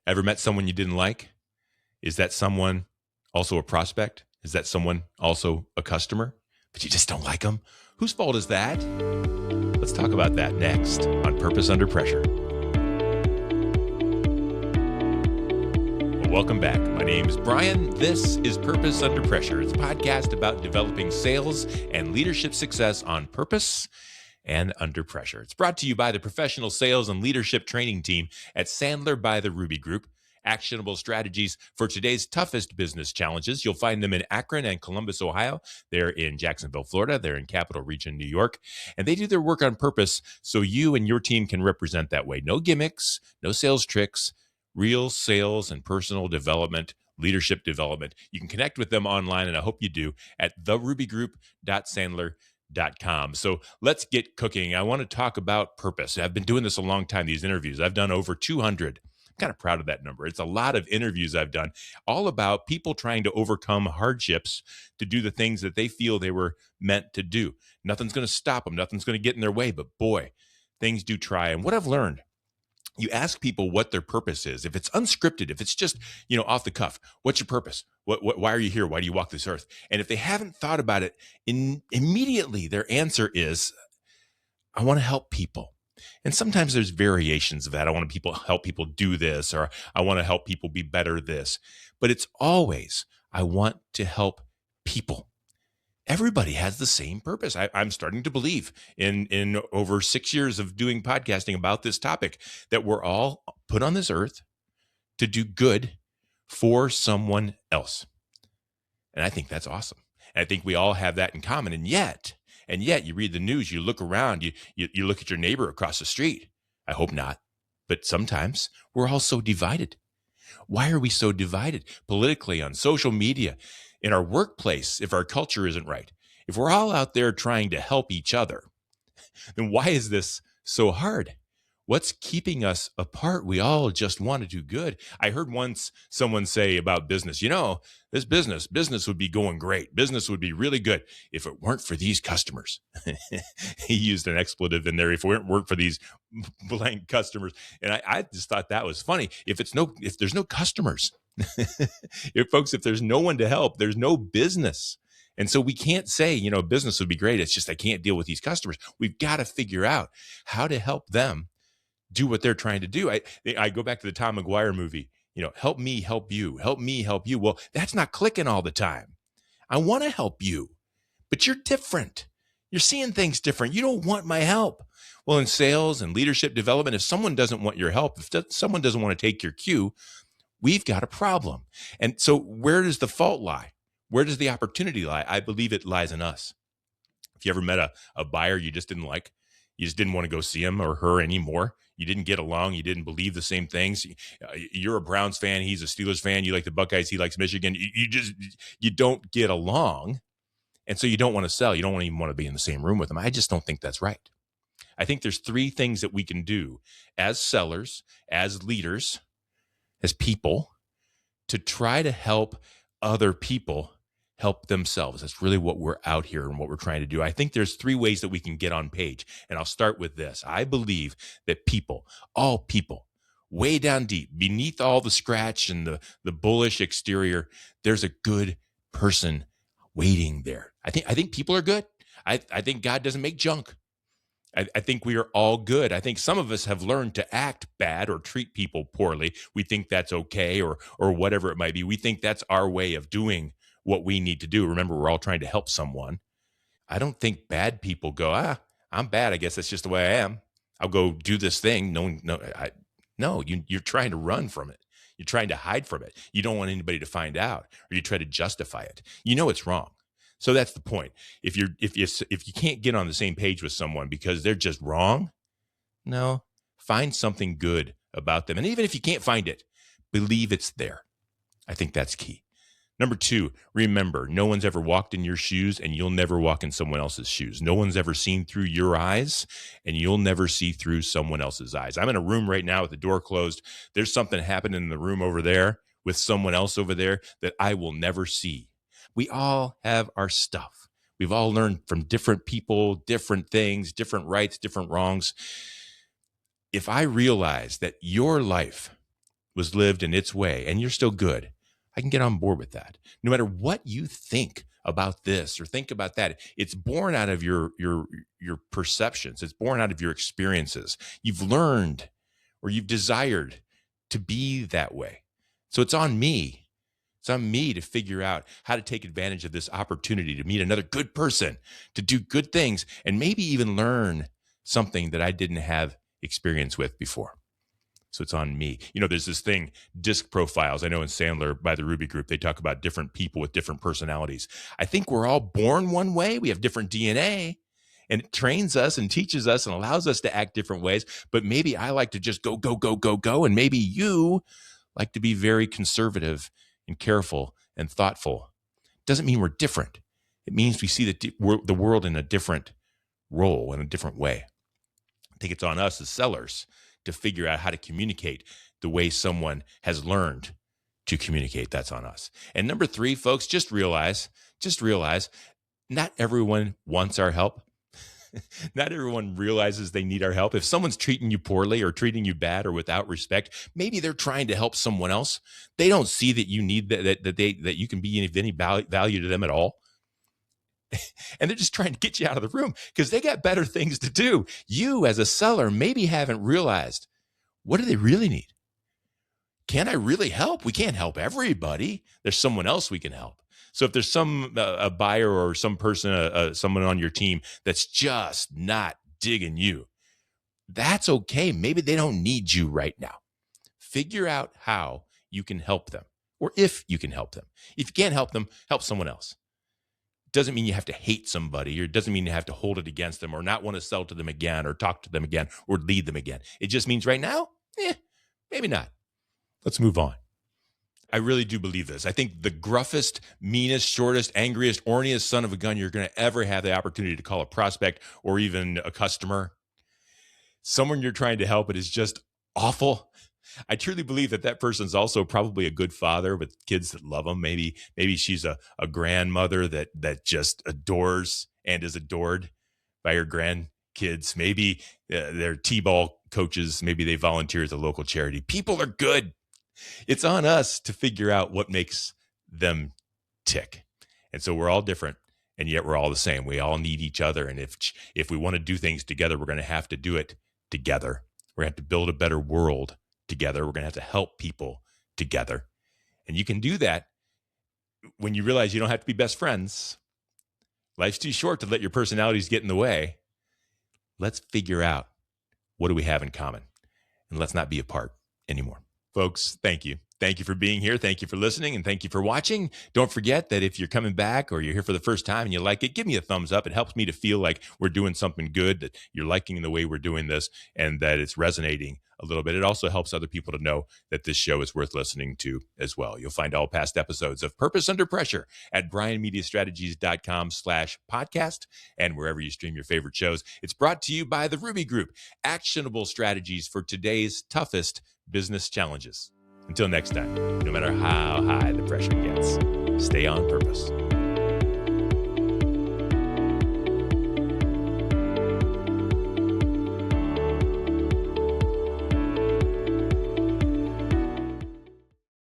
Ever met someone you didn't like? Is that someone also a prospect? Is that someone also a customer? But you just don't like them? Whose fault is that? Let's talk about that next on Purpose Under Pressure. Well, welcome back. My name is Bryan. This is Purpose Under Pressure. It's a podcast about developing sales and leadership success on purpose and under pressure. It's brought to you by the professional sales and leadership training team at Sandler by the Ruby Group. Actionable strategies for today's toughest business challenges. You'll find them in Akron and Columbus, Ohio. They're in Jacksonville, Florida. They're in Capital Region, New York. And they do their work on purpose so you and your team can represent that way. No gimmicks, no sales tricks, real sales and personal development, leadership development. You can connect with them online, and I hope you do, at therubygroup.sandler.com. So let's get cooking. I want to talk about purpose. I've been doing this a long time, these interviews. I've done over 200. I'm kind of proud of that number. It's a lot of interviews I've done, all about people trying to overcome hardships to do the things that they feel they were meant to do. Nothing's going to stop them. Nothing's going to get in their way. But boy, things do try. And what I've learned, you ask people what their purpose is. If it's unscripted, if it's just, off the cuff, what's your purpose? Why are you here? Why do you walk this earth? And if they haven't thought about it, immediately their answer is, I want to help people. And sometimes there's variations of that. I want to help people do this, or I want to help people be better this. But it's always, I want to help people. Everybody has the same purpose. I'm starting to believe in over 6 years of doing podcasting about this topic that we're all put on this earth to do good for someone else. And I think that's awesome. And I think we all have that in common. And yet you read the news, you look around, you look at your neighbor across the street. I hope not. But sometimes we're all so divided. Why are we so divided? Politically, on social media, in our workplace, if our culture isn't right. If we're all out there trying to help each other, then why is this so hard? What's keeping us apart? We all just want to do good. I heard once someone say about business, this business would be going great. Business would be really good if it weren't for these customers. He used an expletive in there. If it weren't for these blank customers. And I just thought that was funny. If there's no customers, if there's no one to help, there's no business. And so we can't say, business would be great. It's just, I can't deal with these customers. We've got to figure out how to help them do what they're trying to do. I go back to the Tom McGuire movie, help me, help you, help me, help you. Well, that's not clicking all the time. I want to help you, but you're different. You're seeing things different. You don't want my help. Well, in sales and leadership development, if someone doesn't want your help, if someone doesn't want to take your cue, we've got a problem. And so where does the fault lie? Where does the opportunity lie? I believe it lies in us. If you ever met a buyer you just didn't like, you just didn't want to go see him or her anymore, you didn't get along, you didn't believe the same things, you're a Browns fan, he's a Steelers fan, you like the Buckeyes, he likes Michigan, you don't get along, and so you don't want to sell, you don't even want to be in the same room with them. I just don't think that's right. I think there's 3 things that we can do as sellers, as leaders, as people, to try to help other people help themselves. That's really what we're out here and what we're trying to do. I think there's 3 ways that we can get on page. And I'll start with this. I believe that people, all people, way down deep, beneath all the scratch and the bullish exterior, there's a good person waiting there. I think people are good. I think God doesn't make junk. I think we are all good. I think some of us have learned to act bad or treat people poorly. We think that's okay, or whatever it might be. We think that's our way of doing what we need to do. Remember, we're all trying to help someone. I don't think bad people go, I'm bad. I guess that's just the way I am. I'll go do this thing. You're trying to run from it. You're trying to hide from it. You don't want anybody to find out, or you try to justify it. It's wrong. So that's the point. If you can't get on the same page with someone because they're just wrong, no, find something good about them. And even if you can't find it, believe it's there. I think that's key. Number 2, remember, no one's ever walked in your shoes, and you'll never walk in someone else's shoes. No one's ever seen through your eyes, and you'll never see through someone else's eyes. I'm in a room right now with the door closed. There's something happening in the room over there with someone else over there that I will never see. We all have our stuff. We've all learned from different people, different things, different rights, different wrongs. If I realize that your life was lived in its way and you're still good, I can get on board with that. No matter what you think about this or think about that, it's born out of your perceptions. It's born out of your experiences. You've learned or you've desired to be that way. So it's on me. It's on me to figure out how to take advantage of this opportunity to meet another good person, to do good things, and maybe even learn something that I didn't have experience with before. So it's on me. There's this thing, disc profiles. I know in Sandler by the Ruby Group, they talk about different people with different personalities. I think we're all born one way. We have different DNA, and it trains us and teaches us and allows us to act different ways. But maybe I like to just go, go, go, go, go. And maybe you like to be very conservative and careful and thoughtful. Doesn't mean we're different. It means we see the world in a different role, in a different way. I think it's on us as sellers to figure out how to communicate the way someone has learned to communicate. That's on us. And number 3, folks, just realize, not everyone wants our help. Not everyone realizes they need our help. If someone's treating you poorly or treating you bad or without respect, maybe they're trying to help someone else. They don't see that you need that you can be of any value to them at all. And they're just trying to get you out of the room because they got better things to do. You as a seller maybe haven't realized, what do they really need? Can I really help? We can't help everybody. There's someone else we can help. So if there's a buyer or some person, someone on your team that's just not digging you, that's okay. Maybe they don't need you right now. Figure out how you can help them, or if you can help them. If you can't help them, help someone else. Doesn't mean you have to hate somebody, or it doesn't mean you have to hold it against them or not want to sell to them again or talk to them again or lead them again. It just means right now, maybe not. Let's move on. I really do believe this. I think the gruffest, meanest, shortest, angriest, orniest son of a gun you're going to ever have the opportunity to call a prospect or even a customer, someone you're trying to help, it is just awful. I truly believe that person's also probably a good father with kids that love them. Maybe she's a grandmother that just adores and is adored by her grandkids. Maybe they're T-ball coaches. Maybe they volunteer at a local charity. People are good. It's on us to figure out what makes them tick. And so we're all different, and yet we're all the same. We all need each other. And if we want to do things together, we're going to have to do it together. We're going to have to build a better world together. We're going to have to help people together. And you can do that when you realize you don't have to be best friends. Life's too short to let your personalities get in the way. Let's figure out, what do we have in common? And let's not be apart anymore. Folks, thank you. Thank you for being here. Thank you for listening, and thank you for watching. Don't forget that if you're coming back or you're here for the first time and you like it, give me a thumbs up. It helps me to feel like we're doing something good, that you're liking the way we're doing this, and that it's resonating a little bit. It also helps other people to know that this show is worth listening to as well. You'll find all past episodes of Purpose Under Pressure at bryanmediastrategies.com/podcast and wherever you stream your favorite shows. It's brought to you by the Ruby Group, actionable strategies for today's toughest business challenges. Until next time, no matter how high the pressure gets, stay on purpose.